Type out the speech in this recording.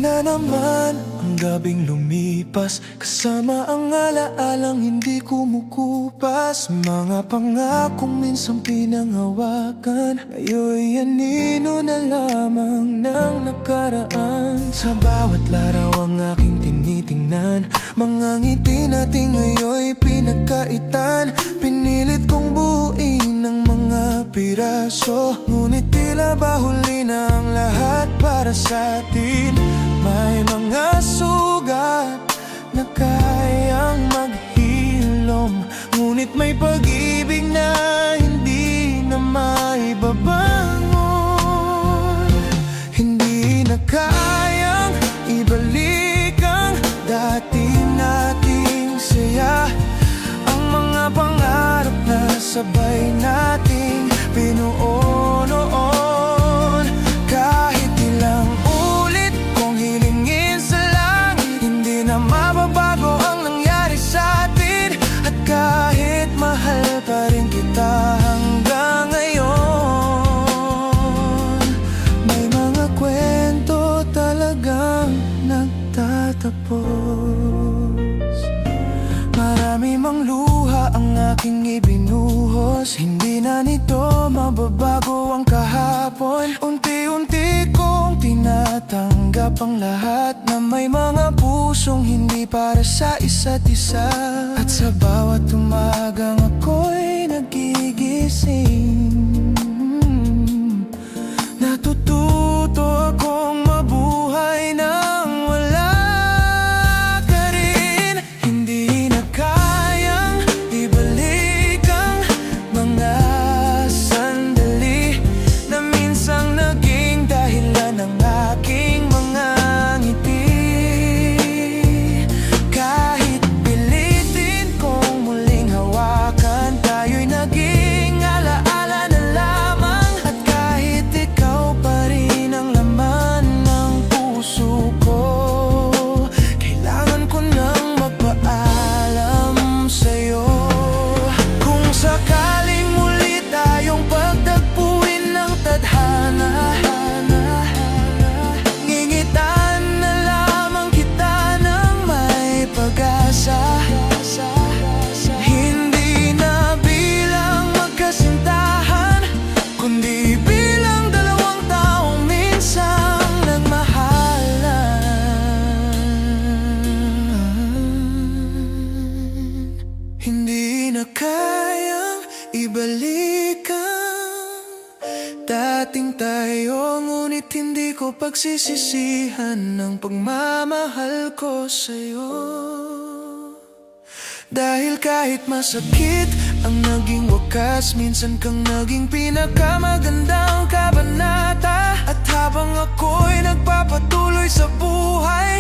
na naman ang gabing lumipas, kasama ang alaalang hindi kumukupas. Mga pangakong minsang pinanghawakan, ngayon'y anino na lamang ng nakaraan. Sa bawat laraw ang aking tinitingnan, mga ngiti natin ngayon'y pinagkaitan. Pinilit kong buuin ng mga piraso, ngunit tila ba huli na ang lahat para sa atin. May mga sugat na kayang maghilom, ngunit may pag-ibig na hindi na maibabangon. Hindi na kayang ibalik ang dati nating saya, ang mga pangarap na sabay nating binuo noon. Kahit ilang ulit kong hilingin sa langit, hindi na mababago ang nangyari sa atin. At kahit mahal pa rin kita hanggang ngayon, may mga kwento talagang nagtatapos. Marami mang luha ang aking ibinuhos, hindi na nito mababago ang kahapon. Unti-unti kong tinatanggap ang lahat, na may mga pusong hindi para sa isa't isa. At sa bawat umagang ako'y nagigising, natututo akong mabuhay nang wala ka rin. Hindi na kayang ibalik ang mga sandali na minsang naging dahilan ng aking mga ngiti. Kahit pilitin kong muling hawakan, tayo'y naging alaala na lamang. At kahit ikaw pa rin ang laman ng puso ko, kailangan ko nang magpaalam sa'yo. Kung sakaling muli tayong pagtagpuin ng tadhana, ngingitan na lamang kita ng may pag-asa. Hindi na bilang magkasintahan, kundi bilang dalawang taong minsang nagmahalan. Hindi na kayang ibalik ang dating tayo, ngunit hindi ko pagsisisihan ng pagmamahal ko sa'yo. Dahil kahit masakit ang naging wakas, minsan kang naging pinakamagandang kabanata. At habang ako'y nagpapatuloy sa buhay,